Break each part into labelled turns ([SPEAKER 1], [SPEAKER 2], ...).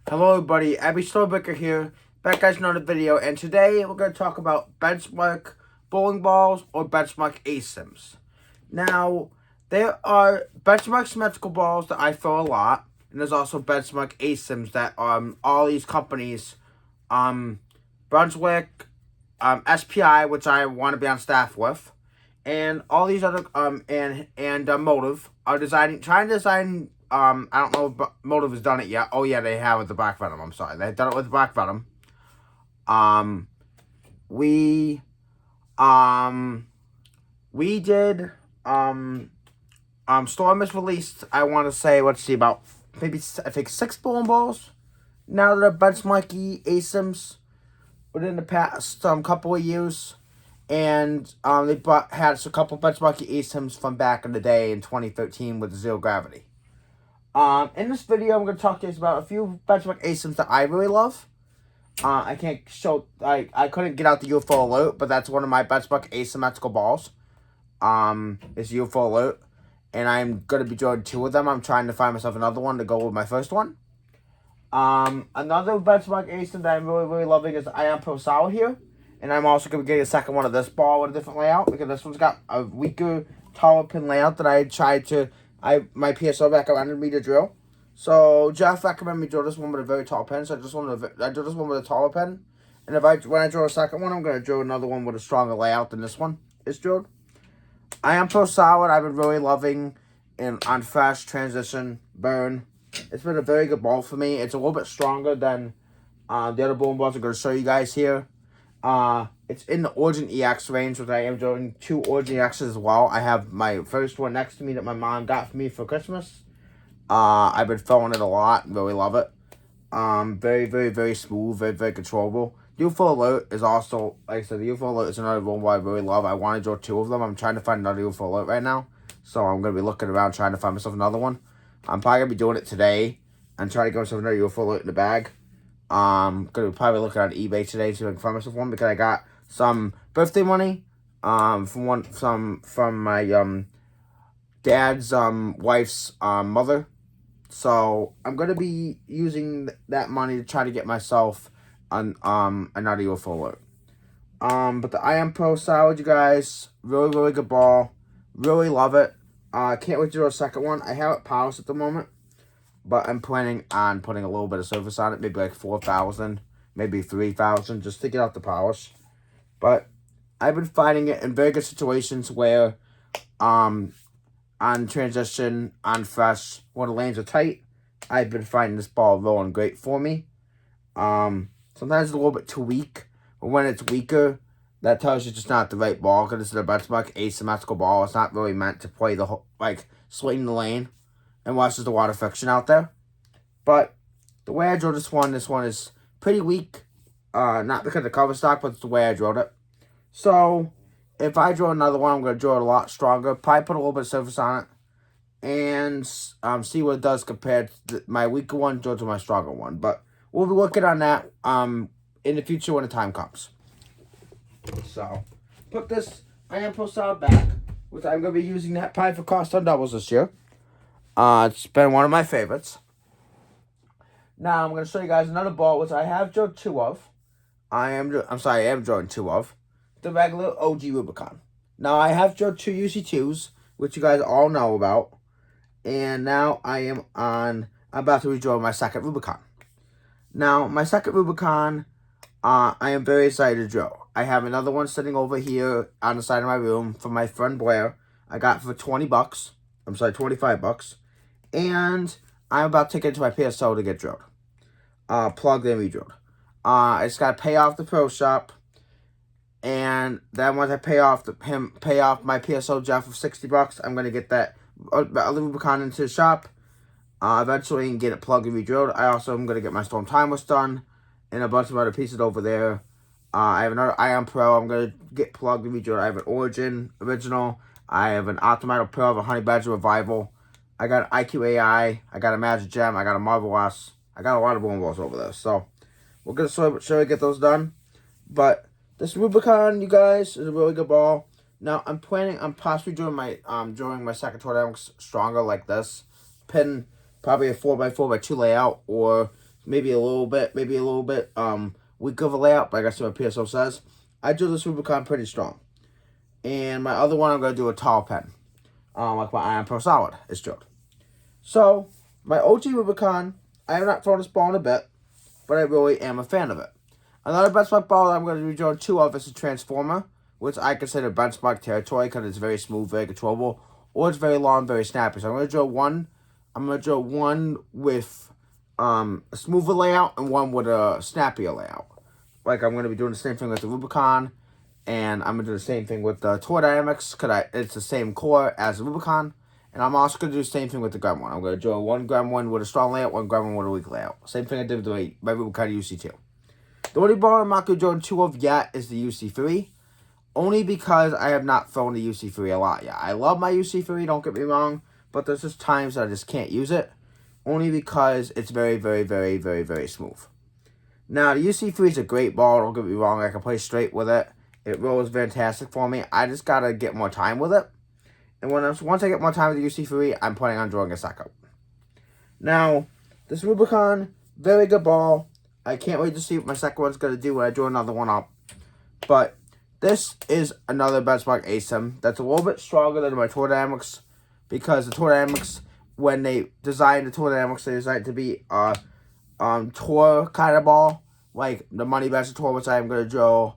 [SPEAKER 1] Hello everybody, Abby Stolbecker here, back guys another video, and today we're going to talk about benchmark bowling balls or benchmark ASIMs. Now, there are benchmark symmetrical balls that I throw a lot, and there's also benchmark ASIMs that all these companies, Brunswick, SPI, which I want to be on staff with, and all these other Motive are trying to design. I don't know if Motive has done it yet. Oh yeah, they have with the Black Venom. I'm sorry, they've done it with the Black Venom. We did Storm is released. I want to say, let's see, about maybe I think 6 bowling balls now that are benchmarky ASIMs within the past couple of years. And they had a couple benchmarky ASIMs from back in the day in 2013 with Zero Gravity. In this video, I'm going to talk to you about a few benchmark ASIMs that I really love. I can't show, I couldn't get out the UFO alert, but that's one of my benchmark asymmetrical balls. It's UFO alert, and I'm going to be drawing 2 of them. I'm trying to find myself another one to go with my first one. Another benchmark ASIM that I'm really loving is I Am Pro Solid here. And I'm also going to get a second one of this ball with a different layout, because this one's got a weaker, taller pin layout that I tried to, my PSO recommended me to drill. So Jeff recommended me drill this one with a very tall pin, so I drill this one with a taller pin. And when I drill a second one, I'm going to drill another one with a stronger layout than this one is drilled. I Am Pro Solid, I've been really loving on fast transition, burn. It's been a very good ball for me. It's a little bit stronger than the other bowling balls I'm going to show you guys here. It's in the Origin EX range, which I am doing 2 Origin EXs as well. I have my first one next to me that my mom got for me for Christmas. I've been throwing it a lot, really love it. Very, very, very smooth, very, very controllable. UFO Alert is also, like I said, the UFO Alert is another one I really love. I want to draw 2 of them. I'm trying to find another UFO Alert right now. So I'm going to be looking around trying to find myself another one. I'm probably going to be doing it today and trying to get myself another UFO Alert in the bag. Gonna be probably looking on eBay today to find myself one, because I got some birthday money from my dad's wife's mother. So I'm gonna be using that money to try to get myself another UFO alert. But the I Am Pro Solid, you guys, really, really good ball. Really love it. Can't wait to do a second one. I have it polished at the moment, but I'm planning on putting a little bit of surface on it, maybe like 4,000, maybe 3,000, just to get out the polish. But I've been finding it in very good situations where, on transition, on fresh, when the lanes are tight, I've been finding this ball rolling great for me. Sometimes it's a little bit too weak, but when it's weaker, that tells you it's just not the right ball, because it's a benchmark asymmetrical ball. It's not really meant to play the whole, swing the lane and watch the water friction out there. But the way I drew this one is pretty weak. Not because of the cover stock, but it's the way I drew it. So if I draw another one, I'm going to draw it a lot stronger. Probably put a little bit of surface on it, and see what it does compared to my weaker one, draw to my stronger one. But we'll be working on that in the future when the time comes. So put this I Am Pro Solid back, which I'm going to be using that probably for cost on doubles this year. It's been one of my favorites. Now I'm going to show you guys another ball, which I have drawn 2 of. I am drawing 2 of. The regular OG Rubicon. Now I have drawn 2 UC2s, which you guys all know about. And now I'm about to redraw my second Rubicon. Now, my second Rubicon, I am very excited to draw. I have another one sitting over here on the side of my room from my friend Blair. I got for $20. I'm sorry, $25. And I'm about to take it to my PSO to get drilled. Plugged and re-drilled. I just gotta pay off the pro shop. And then once I pay off my PSO Jeff of $60, I'm gonna get that other Rubicon into the shop. Eventually and get it plugged and re-drilled. I also am gonna get my Storm Timeless done and a bunch of other pieces over there. I have another Ion Pro I'm gonna get plugged and re-drilled. I have an Origin Original. I have an Optimal Pro, I have a Honey Badger Revival. I got an IQAI, I got a Magic Gem, I got a Marvel S. I got a lot of bowling balls over there. So we're going to get those done. But this Rubicon, you guys, is a really good ball. Now I'm planning on possibly doing my second tour dynamx stronger like this. Pin probably a 4x4x2 layout, or maybe a little bit weak of a layout, but I guess what my PSO says. I drew this Rubicon pretty strong. And my other one, I'm going to do a tall pen. Like my Iron Pro Solid is drilled. So, my OG Rubicon, I have not thrown this ball in a bit, but I really am a fan of it. Another benchmark ball that I'm going to be drawing two of is a Transformer, which I consider benchmark territory because it's very smooth, very controllable, or it's very long, very snappy. So I'm going to draw one. I'm going to draw one with a smoother layout and one with a snappier layout. Like I'm going to be doing the same thing with the Rubicon, and I'm going to do the same thing with the dynamx because it's the same core as the Rubicon. And I'm also going to do the same thing with the Gremlin. I'm going to draw one Gremlin with a strong layout, one Gremlin with a weak layout. Same thing I did with my Rubicon UC2. The only ball I'm not going to draw two of yet is the UC3. Only because I have not thrown the UC3 a lot yet. I love my UC3, don't get me wrong. But there's just times that I just can't use it. Only because it's very, very, very, very, very smooth. Now, the UC3 is a great ball. Don't get me wrong. I can play straight with it. It rolls fantastic for me. I just got to get more time with it. And once I get more time with the UC3, I'm planning on drawing a second. Now, this Rubicon, very good ball. I can't wait to see what my second one's going to do when I draw another one up. But this is another benchmark ASIM that's a little bit stronger than my dynamx because the dynamx, when they designed the dynamx, they designed it to be a tour kind of ball, like the Money Best Tour, which I'm going to draw.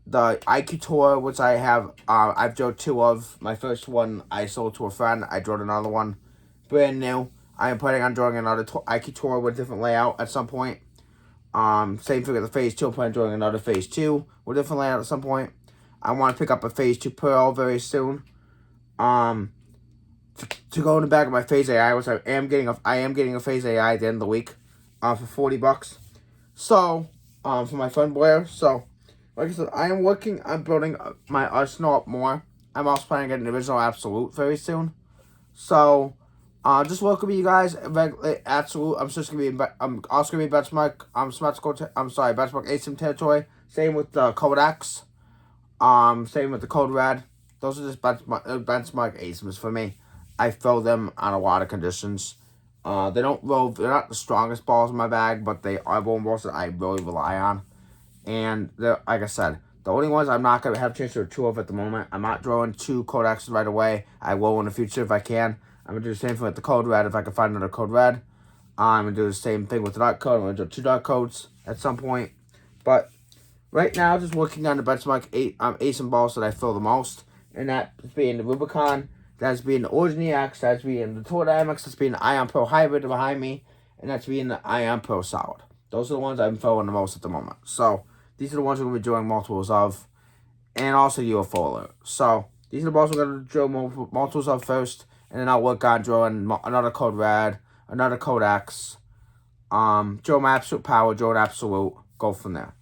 [SPEAKER 1] The IQ Tour, which I have, I've drawn two of. My first one I sold to a friend. I drew another one, brand new. I am planning on drawing another IQ Tour with a different layout at some point. Same thing with the Phase 2. I'm planning on drawing another Phase 2 with a different layout at some point. I want to pick up a Phase 2 Pearl very soon. To go in the back of my Phase AI, which I am getting a Phase AI at the end of the week, for $40. So, for my friend Blair. So, like I said, I am working on building my arsenal up more. I'm also planning on getting an original Absolute very soon. So, just welcome you guys. Absolute. I'm just gonna be. I'm also gonna be benchmark. Benchmark ASIM territory. Same with the Codex. Same with the Code Red. Those are just benchmark ASIMs for me. I throw them on a lot of conditions. They don't roll. They're not the strongest balls in my bag, but they are balls that I really rely on. And like I said, the only ones I'm not gonna have a chance to do two of at the moment. I'm not drawing two Codexes right away. I will in the future if I can. I'm going to do the same thing with the Code Red if I can find another Code Red. I'm going to do the same thing with the Dark Code. I'm going to do two Dark Codes at some point. But right now, just working on the benchmark ASIM balls that I feel the most. And that being the Rubicon, that's being the Origin EX, that's being the dynamx, that's being the Ion Pro Hybrid behind me, and that's being the Ion Pro Solid. Those are the ones I'm feeling the most at the moment. So these are the ones we're going to be doing multiples of. And also UFO Alert. So these are the balls we're going to drill multiples of first. And then I'll work on drawing another Code Red, another Codex, draw my Absolute Power, draw an Absolute, go from there.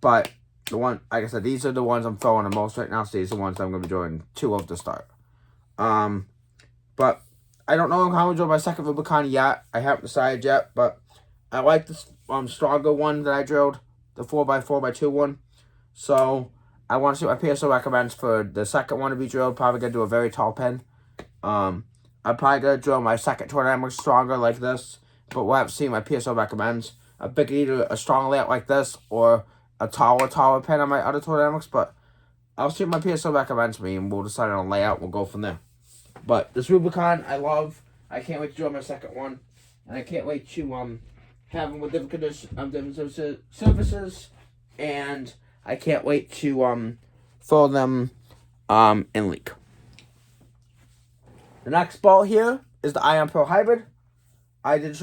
[SPEAKER 1] But, like I said, these are the ones I'm throwing the most right now, so these are the ones I'm going to be drawing two of to start. But, I don't know how I'm going to draw my second Rubicon yet. I haven't decided yet, but I like this stronger one that I drilled, the 4x4x2 one. So, I want to see what my PSO recommends for the second one to be drilled. Probably going to do a very tall pen. I'm probably going to drill my second dynamx stronger like this, but we'll have to see what my PSO recommends. I pick either a strong layout like this or a taller pen on my other dynamx, but I'll see what my PSO recommends me, and we'll decide on a layout. We'll go from there. But this Rubicon, I love. I can't wait to drill my second one, and I can't wait to have them with different conditions, different surfaces, and I can't wait to throw them in leak. The next ball here is the Ion Pro Hybrid. I already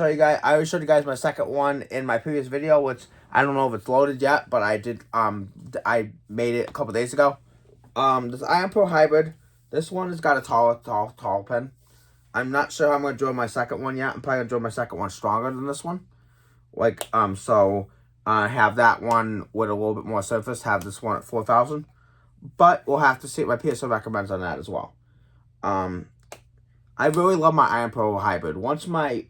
[SPEAKER 1] showed you guys my second one in my previous video, which I don't know if it's loaded yet, but I did. I made it a couple days ago. This Ion Pro Hybrid. This one has got a tall pen. I'm not sure how I'm gonna draw my second one yet. I'm probably gonna draw my second one stronger than this one. Have that one with a little bit more surface. Have this one at 4,000. But we'll have to see what my PSO recommends on that as well. I really love my Ion Pro Hybrid. Once my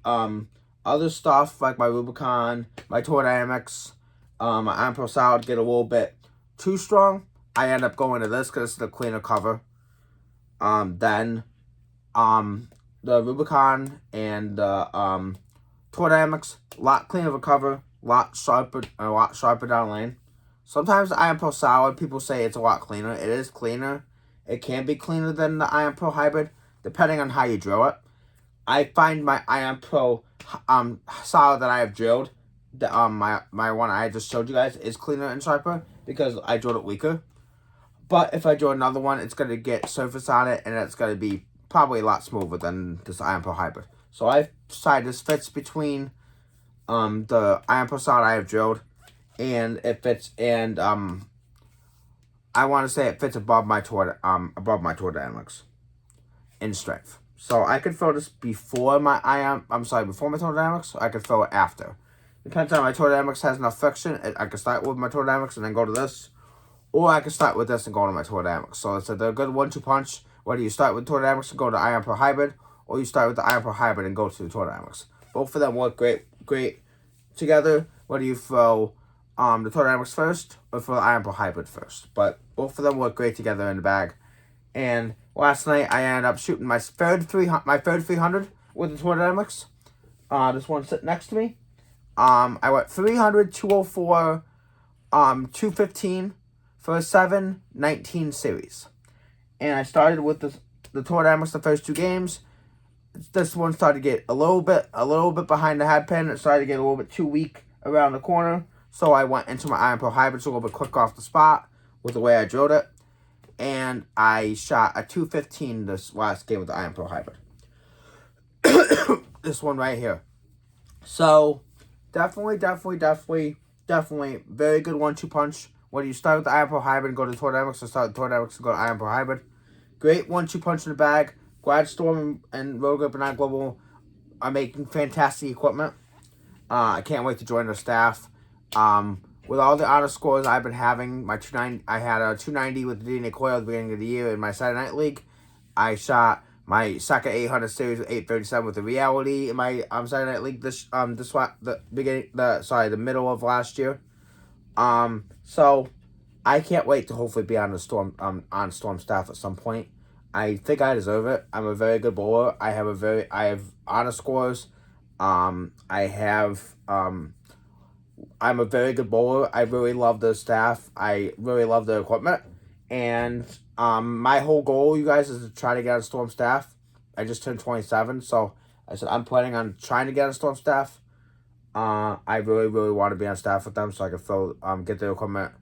[SPEAKER 1] other stuff, like my Rubicon, my dynamx, my Ion Pro Solid get a little bit too strong, I end up going to this because it's the cleaner cover. Then the Rubicon and the Tour dynamx, a lot cleaner of a cover, a lot sharper down lane. Sometimes the Iron Pro Solid, people say it's a lot cleaner. It is cleaner. It can be cleaner than the Iron Pro Hybrid, depending on how you drill it. I find my Iron Pro Solid that I have drilled, my one I just showed you guys, is cleaner and sharper because I drilled it weaker. But if I drill another one, it's going to get surface on it, and it's going to be probably a lot smoother than this Iron Pro Hybrid. So I decided this fits between the Iron Pro Solid I have drilled, and it fits, and I want to say it fits above my Tour dynamx in strength. So I could fill this before my before my Tour dynamx, or I could fill it after. Depends on my Tour dynamx has enough friction. I could start with my Tour dynamx and then go to this, or I could start with this and go to my Tour dynamx. So it's a good 1-2 punch. Whether you start with Tour dynamx and go to Iron Pro Hybrid, or you start with the Iron Pro Hybrid and go to the Tour dynamx. Both of them work great together. Whether you throw the Tour dynamx first or for the Iron Pro Hybrid first, but both of them work great together in the bag. And last night I ended up shooting my third 300 with the Tour dynamx. This one sitting next to me. I went 300, 204, 215 for a 7-19 series. And I started with the Tour dynamx the first 2 games. This one started to get a little bit behind the head pin. It started to get a little bit too weak around the corner. So I went into my Iron Pro Hybrid a little bit quick off the spot with the way I drilled it. And I shot a 215 this last game with the Iron Pro Hybrid. This one right here. So definitely very good 1-2 punch. Whether you start with the Iron Pro Hybrid and go to the Tour dynamx, or start with the Tour dynamx and go to Iron Pro Hybrid. Great 1-2 punch in the bag. Glad Storm and Roto and Global are making fantastic equipment. I can't wait to join their staff. With all the honor scores I've been having, I had a 290 with the DNA coil at the beginning of the year in my Saturday Night League. I shot my second 800 series with 837 with the Reality in my Saturday Night League the middle of last year. So I can't wait to hopefully be on the Storm staff at some point. I think I deserve it. I'm a very good bowler. I have honor scores. I'm a very good bowler. I really love the staff. I really love the equipment. And my whole goal, you guys, is to try to get on Storm staff. I just turned 27, so I said I'm planning on trying to get on Storm staff. I really want to be on staff with them so I can get their equipment,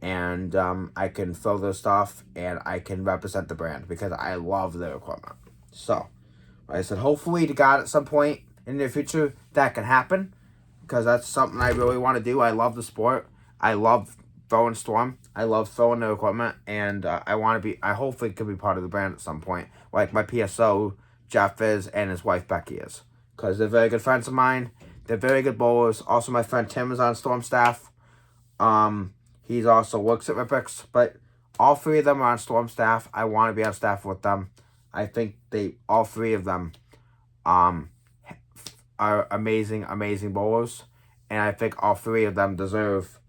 [SPEAKER 1] and I can fill their stuff, and I can represent the brand because I love their equipment. So, like I said, hopefully to God at some point in the future that can happen, because that's something I really want to do. I love the sport. I love throwing Storm. I love throwing their equipment, and I hopefully can be part of the brand at some point, like my PSO, Jeff is, and his wife Becky is, because they're very good friends of mine. They're very good bowlers. Also, my friend Tim is on Storm staff. He also works at Ripix, but all 3 of them are on Storm staff. I want to be on staff with them. I think all 3 of them, are amazing bowlers, and I think all 3 of them deserve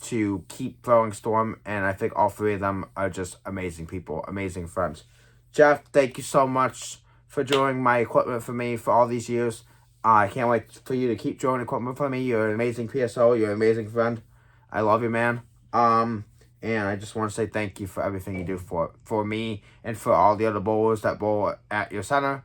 [SPEAKER 1] to keep throwing Storm, and I think all 3 of them are just amazing people, amazing friends. Jeff, thank you so much for drawing my equipment for me for all these years. I can't wait for you to keep drawing equipment for me. You're an amazing PSO. You're an amazing friend. I love you, man. And I just want to say thank you for everything you do for me and for all the other bowlers that bowl at your center.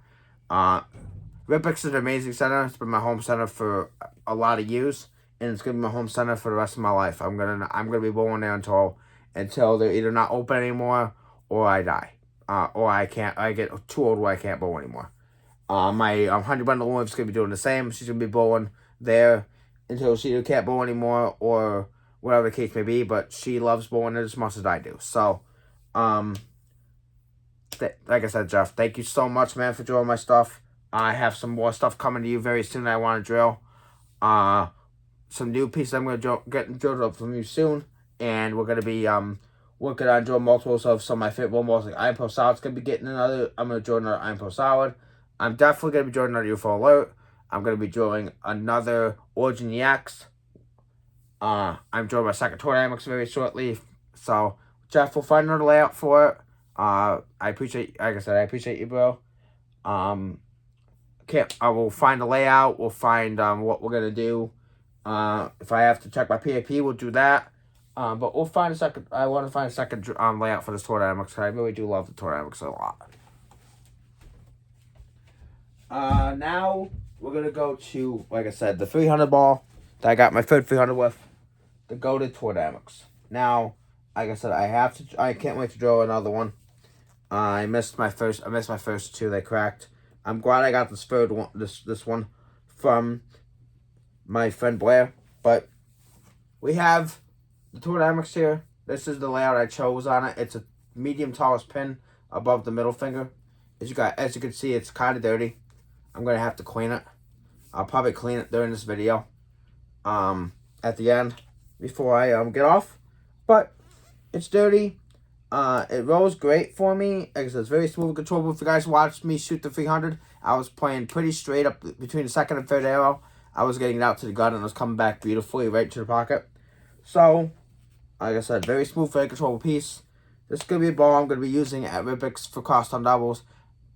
[SPEAKER 1] Ripix is an amazing center. It's been my home center for a lot of years, and it's gonna be my home center for the rest of my life. I'm gonna be bowling there until they're either not open anymore or I die, or I get too old where I can't bowl anymore. My Honey Brenda Lewis gonna be doing the same. She's gonna be bowling there until she either can't bowl anymore or whatever the case may be. But she loves bowling as much as I do. So, like I said, Jeff, thank you so much, man, for drawing my stuff. I have some more stuff coming to you very soon that I want to drill. Some new pieces I'm going to get drilled up from you soon. And we're going to be working on drilling multiples of some of my favorite balls. Like Iron Pro Solid's going to be getting another. I'm going to drill another Iron Pro Solid. I'm definitely going to be drilling another UFO Alert. I'm going to be drilling another Origin EX. I'm drilling my second Tour dynamx very shortly. So, Jeff, we'll find another layout for it. I appreciate, like I said, I appreciate you, bro. I will find a layout. We'll find what we're gonna do. If I have to check my PAP, we'll do that. But we'll find a second. I want to find a second layout for this tour dynamx because I really do love the tour dynamx a lot. Now we're gonna go to, like I said, the 300 ball that I got my third 300 with, the goated tour dynamx. Now, like I said, I can't wait to draw another one. I missed my first two. They cracked. I'm glad I got this third one. This one from my friend Blair. But we have the tour dynamx here. This is the layout I chose on it. It's a medium tallest pin above the middle finger. As you can see, it's kind of dirty. I'm gonna have to clean it. I'll probably clean it during this video. At the end before I get off. But it's dirty. It rolls great for me. It's very smooth and controllable. If you guys watched me shoot the 300, I was playing pretty straight up between the second and third arrow. I was getting it out to the gun and it was coming back beautifully right to the pocket. So, like I said, very smooth, very controllable piece. This is going to be a ball I'm going to be using at Rubik's for crosstown doubles.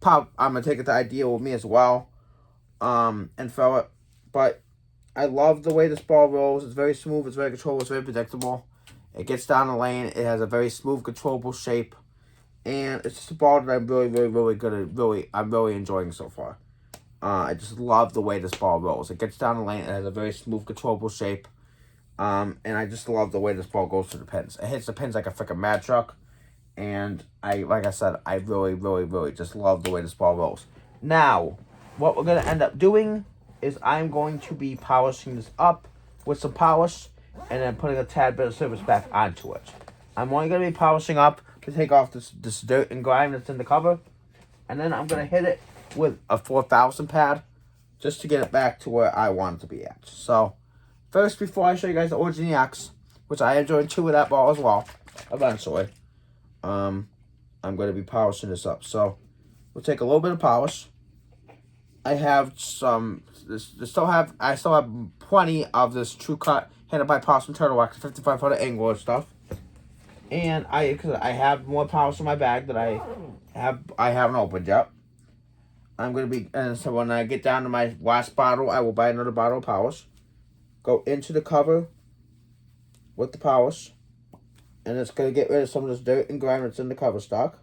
[SPEAKER 1] I'm going to take it to Ideal with me as well and throw it. But I love the way this ball rolls. It's very smooth, it's very controllable, it's very predictable. It gets down the lane. It has a very smooth, controllable shape. And it's just a ball that I'm really good at. I'm really enjoying so far. I just love the way this ball rolls. It gets down the lane. It has a very smooth, controllable shape. And I just love the way this ball goes to the pins. It hits the pins like a freaking mad truck. And like I said, I really just love the way this ball rolls. Now, what we're going to end up doing is I'm going to be polishing this up with some polish and then putting a tad bit of surface back onto it. I'm only going to be polishing up to take off this dirt and grime that's in the cover. And then I'm going to hit it with a 4000 pad just to get it back to where I want it to be at. So, first, before I show you guys the dynamx, which I enjoyed two with that ball as well, eventually, I'm going to be polishing this up. So, we'll take a little bit of polish. I have some, I still have plenty of this True Cut Handed by Possum Turtle Wax 5500 angle and stuff. And I have more polish in my bag that I haven't opened yet. I'm gonna be, and so when I get down to my last bottle, I will buy another bottle of polish. Go into the cover with the polish, and it's gonna get rid of some of this dirt and grime that's in the cover stock.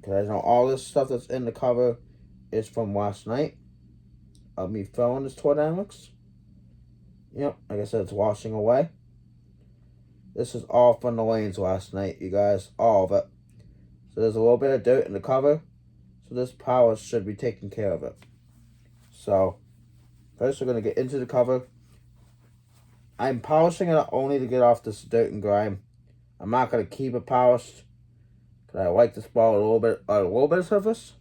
[SPEAKER 1] Because I know all this stuff that's in the cover is from last night of me throwing this tour dynamx. Yep, like I said, it's washing away. This is all from the lanes last night, you guys. All of it. So there's a little bit of dirt in the cover. So this polish should be taking care of it. So, first we're going to get into the cover. I'm polishing it only to get off this dirt and grime. I'm not going to keep it polished. Because I like this ball a little bit of surface.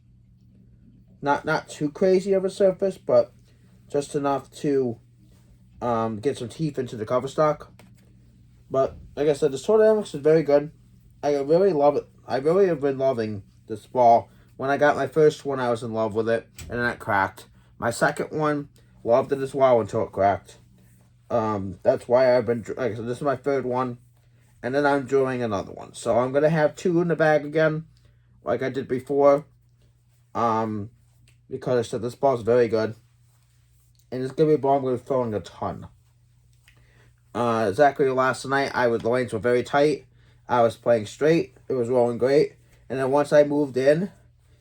[SPEAKER 1] Not too crazy of a surface, but just enough to get some teeth into the cover stock. But like I said, this tour dynamx is very good. I really love it. I really have been loving this ball. When I got my first one, I was in love with it, and then it cracked. My second one, loved it as well until it cracked. That's why I've been, like I said, this is my third one, and then I'm drawing another one. So I'm gonna have two in the bag again, like I did before. Because I said this ball is very good. And it's going to be a ball I'm going to be throwing a ton. Exactly last night, the lanes were very tight. I was playing straight. It was rolling great. And then once I moved in,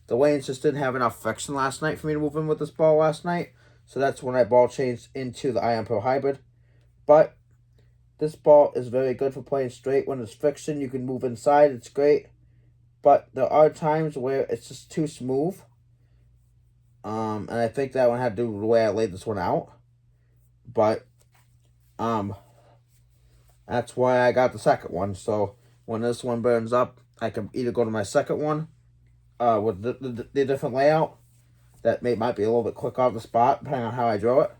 [SPEAKER 1] the lanes just didn't have enough friction last night for me to move in with this ball last night. So that's when I ball changed into the Ion Pro Hybrid. But this ball is very good for playing straight. When there's friction, you can move inside. It's great. But there are times where it's just too smooth. And I think that one had to do with the way I laid this one out. But, that's why I got the second one. So, when this one burns up, I can either go to my second one, with the different layout. That might be a little bit quick off the spot, depending on how I draw it.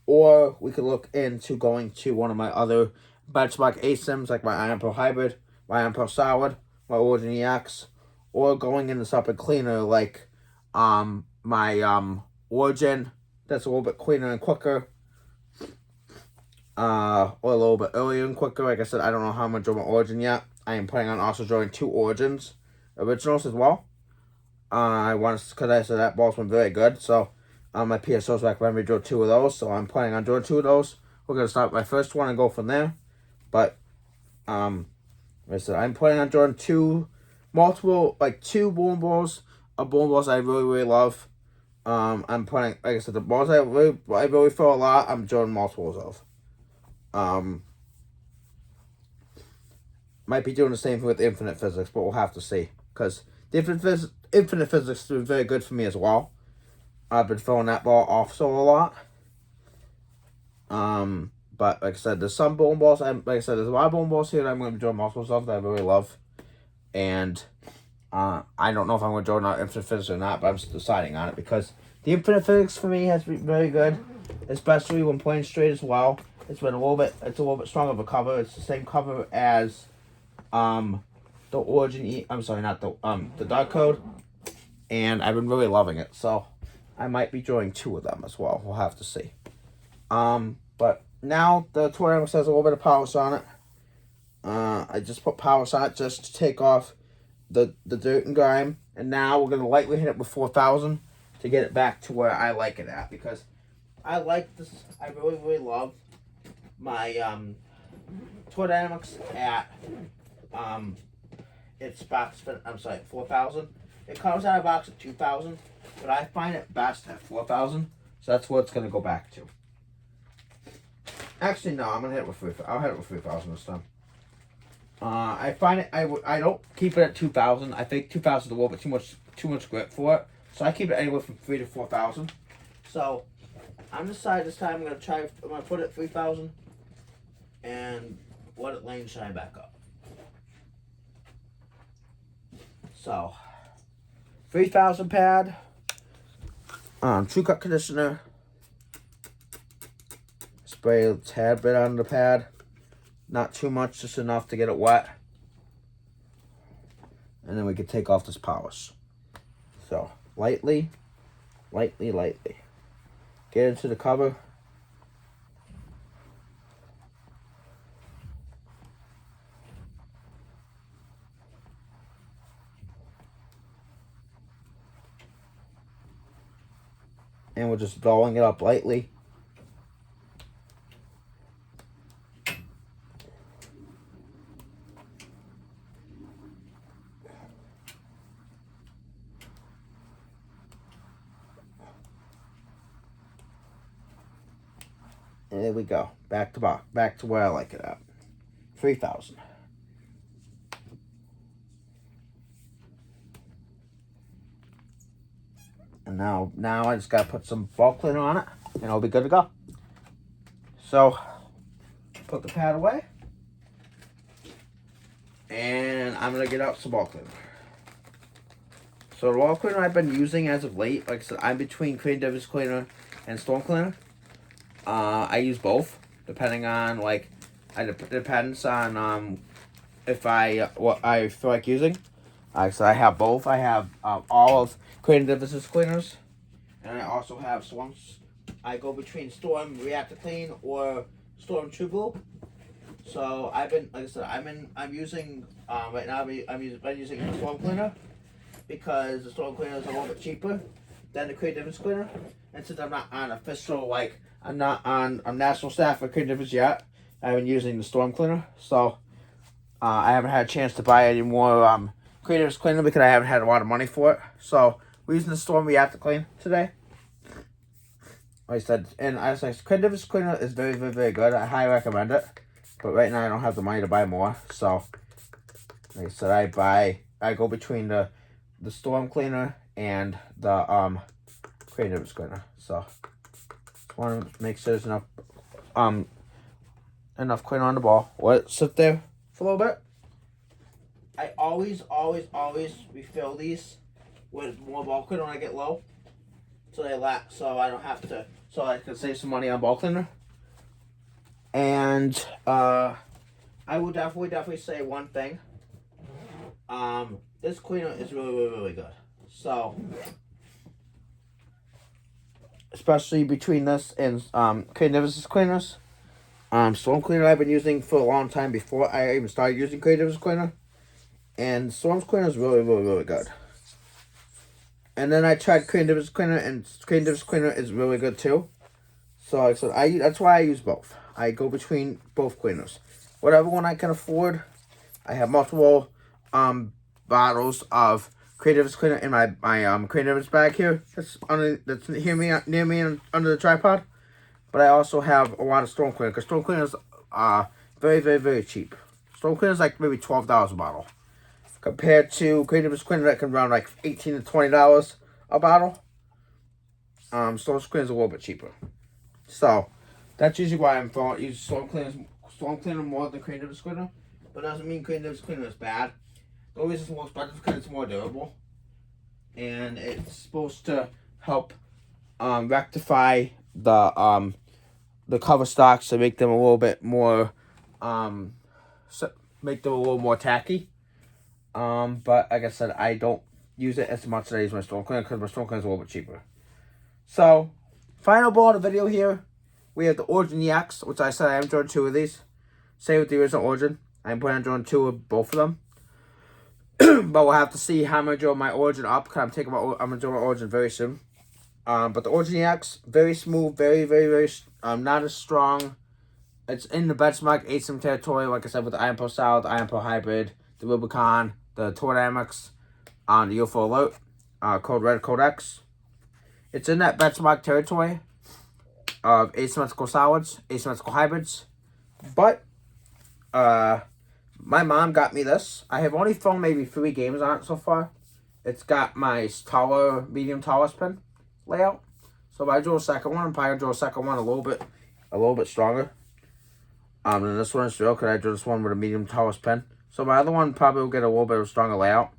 [SPEAKER 1] Or, we could look into going to one of my other benchmark ASIMs, like my Ion Pro Hybrid, my Ion Pro Solid, my dynamx, or going into something cleaner, like, my Origin, that's a little bit cleaner and quicker, or a little bit earlier and quicker. Like I said, I don't know how I'm going to draw my Origin yet. I am planning on also drawing two Origins originals as well. because I said that ball's been very good. So my PSOs recommend me draw 2 of those. So I'm planning on drawing 2 of those. We're gonna start my first one and go from there. But like I said, I'm planning on drawing 2 bowling balls of bowling balls I really love. I'm planning, like I said, the balls I really throw a lot. I'm drawing multiples of. Might be doing the same thing with infinite physics, but we'll have to see. Because the infinite physics has been very good for me as well. I've been throwing that ball also a lot. But like I said, there's some bowling balls. There's a lot of bowling balls here that I'm going to be drawing multiples of that I really love. And I don't know if I'm going to draw not infinite physics or not, but I'm just deciding on it because the infinite physics for me has been very good, especially when playing straight as well. It's a little bit stronger of a cover. It's the same cover as the Origin I'm sorry, not the Dark Code, and I've been really loving it. So I might be drawing 2 of them as well. We'll have to see. But now the tour dynamx has a little bit of polish on it. I just put polish on it just to take off the dirt and grime, and now we're gonna lightly hit it with 4,000 to get it back to where I like it at, because I like this. I really love my tour dynamx at its box. I'm sorry, 4,000. It comes out of box at 2,000, but I find it best at 4,000, so that's what it's gonna go back to. Actually, no, I'm gonna hit it with 3,000. I'll hit it with 3,000 this time. I find it. I don't keep it at 2,000. I think 2,000 is a little bit too much grip for it. So I keep it anywhere from 3,000 to 4,000. So I'm deciding this time I'm gonna put it at 3,000 and let it lane shine back up. So 3,000 pad. True cut conditioner. Spray a tad bit on the pad. Not too much, just enough to get it wet. And then we can take off this polish. So, lightly. Get into the cover. And we're just dulling it up lightly. And there we go. Back to where I like it at. 3,000. And now I just gotta put some ball cleaner on it, and I'll be good to go. So, put the pad away, and I'm gonna get out some ball cleaner. So the ball cleaner I've been using as of late, like I said, I'm between Cream Divis cleaner and Storm cleaner. I use both, depending on depends on what I feel like using. So I have both. I have all of Cream Divis cleaners, and I also have Storms. I go between Storm Reactor Clean or Storm True Blue. So I've been, like I said, I'm using right now. I'm using the Storm cleaner because the Storm cleaner is a little bit cheaper than the Cream Divis cleaner, and since I'm not on official I'm not on national staff for Cream Divis yet, I've been using the Storm cleaner. So I haven't had a chance to buy any more Cream Divis cleaner because I haven't had a lot of money for it. So we're using the Storm Reactor Clean today. Like I said, and I said, Cream Divis cleaner is very good. I highly recommend it. But right now I don't have the money to buy more. So like I said, I go between the Storm cleaner and the Cream Divis cleaner. So want to make sure there's enough cleaner on the ball. Let it sit there for a little bit. I always refill these with more ball cleaner when I get low, so I don't have to, so I can save some money on ball cleaner. And I would definitely say one thing. This cleaner is really good. So especially between this and Cream Divis cleaners. Storm cleaner I've been using for a long time before I even started using Cream Divis cleaner. And Storm's cleaner is really good. And then I tried creative cleaner, and creative cleaner is really good too. So like I said, that's why I use both. I go between both cleaners. Whatever one I can afford. I have multiple bottles of Creative's cleaner in my Creative's bag here. That's near me under the tripod. But I also have a lot of Storm Cleaner, because Storm Cleaner is very, very, very cheap. Storm Cleaner is like maybe $12 a bottle, compared to Creative's cleaner that can run like $18 to $20 a bottle. Storm Cleaner is a little bit cheaper. So that's usually why I'm using Storm Cleaner more than Creative's cleaner. But doesn't mean Creative's cleaner is bad. The only reason it's more expensive because it's more durable, and it's supposed to help rectify the cover stocks to make them a little bit more make them a little more tacky. But like I said, I don't use it as much as I use my Storm Cleaner, because my Storm Cleaner is a little bit cheaper. So, final ball of the video here. We have the Origin EX, which I said I am drawing 2 of these. Same with the original Origin. I'm planning on drawing 2 of both of them. But we'll have to see how I'm going to draw my Origin up, because I'm going to draw my Origin very soon. But the Origin EX, very smooth, very, very, very, not as strong. It's in the benchmark ASIM territory, like I said, with the Iron Pro Style, the Iron Pro Hybrid, the Rubicon, the dynamx, the UFO Alert, Code Red, Code X. It's in that benchmark territory of asymmetrical solids, asymmetrical hybrids. But, my mom got me this. I have only thrown maybe 3 games on it so far. It's got my medium taller spin layout. So if I draw a second one, I'm probably gonna draw a second one a little bit stronger than this one is because I drew this one with a medium taller spin. So my other one probably will get a little bit of a stronger layout,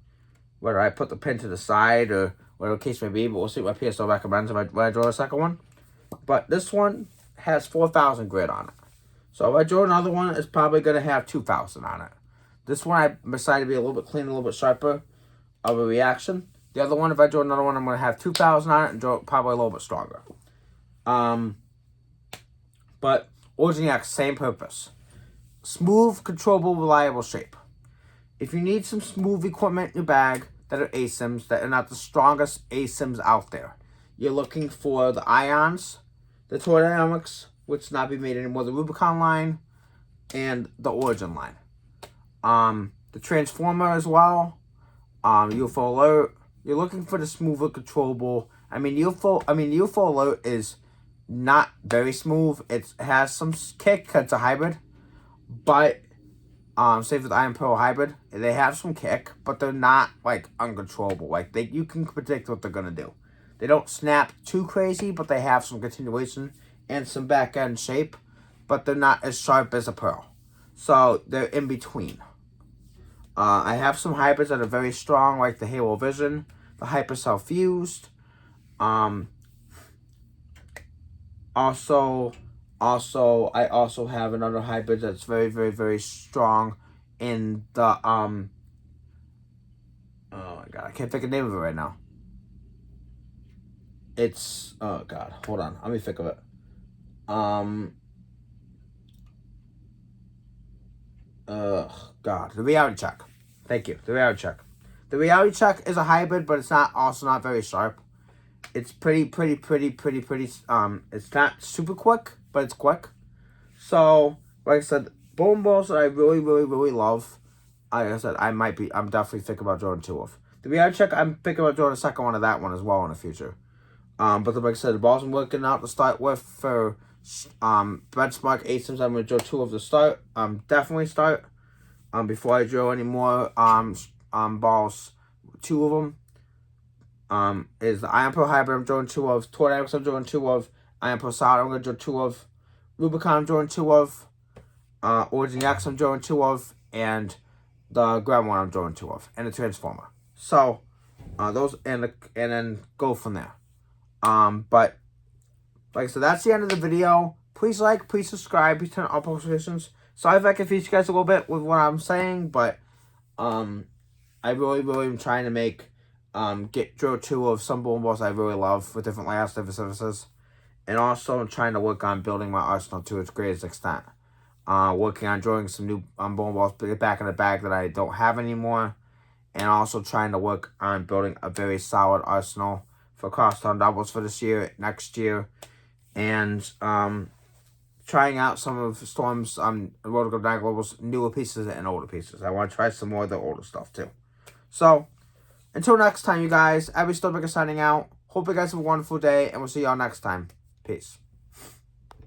[SPEAKER 1] whether I put the pin to the side or whatever the case may be. But we'll see what PSO recommends when I draw a second one. But this one has 4,000 grid on it. So if I draw another one, it's probably gonna have 2,000 on it. This one I decided to be a little bit cleaner, a little bit sharper of a reaction. The other one, if I draw another one, I'm going to have 2,000 on it and draw it probably a little bit stronger. But Origin EX, same purpose. Smooth, controllable, reliable shape. If you need some smooth equipment in your bag that are ASIMs, that are not the strongest ASIMs out there, you're looking for the Ions, the Toy Dynamics, which not be made anymore, the Rubicon line, and the Origin line. The Transformer as well, UFO Alert. You're looking for the smoother, controllable. UFO Alert is not very smooth. It has some kick because it's a hybrid. But, save with the Iron Pro Hybrid, they have some kick, but they're not, like, uncontrollable. Like, you can predict what they're going to do. They don't snap too crazy, but they have some continuation and some back-end shape. But they're not as sharp as a Pearl. So, they're in between. I have some hybrids that are very strong, like the Halo Vision, the Hypercell Fused. I also have another hybrid that's very, very, very strong in the, oh my god, I can't think of the name of it right now. It's, oh god, hold on, let me think of it. God, the Reality Check. Thank you, the Reality Check. The Reality Check is a hybrid, but it's also not very sharp. It's pretty, it's not super quick, but it's quick. So, like I said, bowling balls that I really, really, really love. Like I said, I'm definitely thinking about drawing 2 of. The Reality Check, I'm thinking about drawing a second one of that one as well in the future. But like I said, the balls I'm working out to start with for benchmark ASIMs, I'm going to draw 2 of the start. Definitely start. Before I draw any more balls, 2 of them is the Iron Pro Hybrid I'm drawing 2 of, Toy dynamx I'm drawing 2 of, Iron Pro Solid I'm going to draw 2 of, Rubicon I'm drawing 2 of, Origin EX I'm drawing 2 of, and the Grab one I'm drawing 2 of, and the Transformer. So, those, and then go from there. But, like I said, that's the end of the video. Please like, please subscribe, please turn on all post notifications. Sorry if I confused you guys a little bit with what I'm saying, but, I really, really am trying to make, draw 2 of some bowling balls I really love with different layouts, different surfaces. And also, I'm trying to work on building my arsenal to its greatest extent. Working on drawing some new bowling balls back in the bag that I don't have anymore. and also trying to work on building a very solid arsenal for crosstown doubles for this year, next year, and trying out some of Storm's Roto Global's newer pieces and older pieces. I want to try some more of the older stuff too. So, until next time, you guys, Abby Stolberger signing out. Hope you guys have a wonderful day, and we'll see y'all next time. Peace.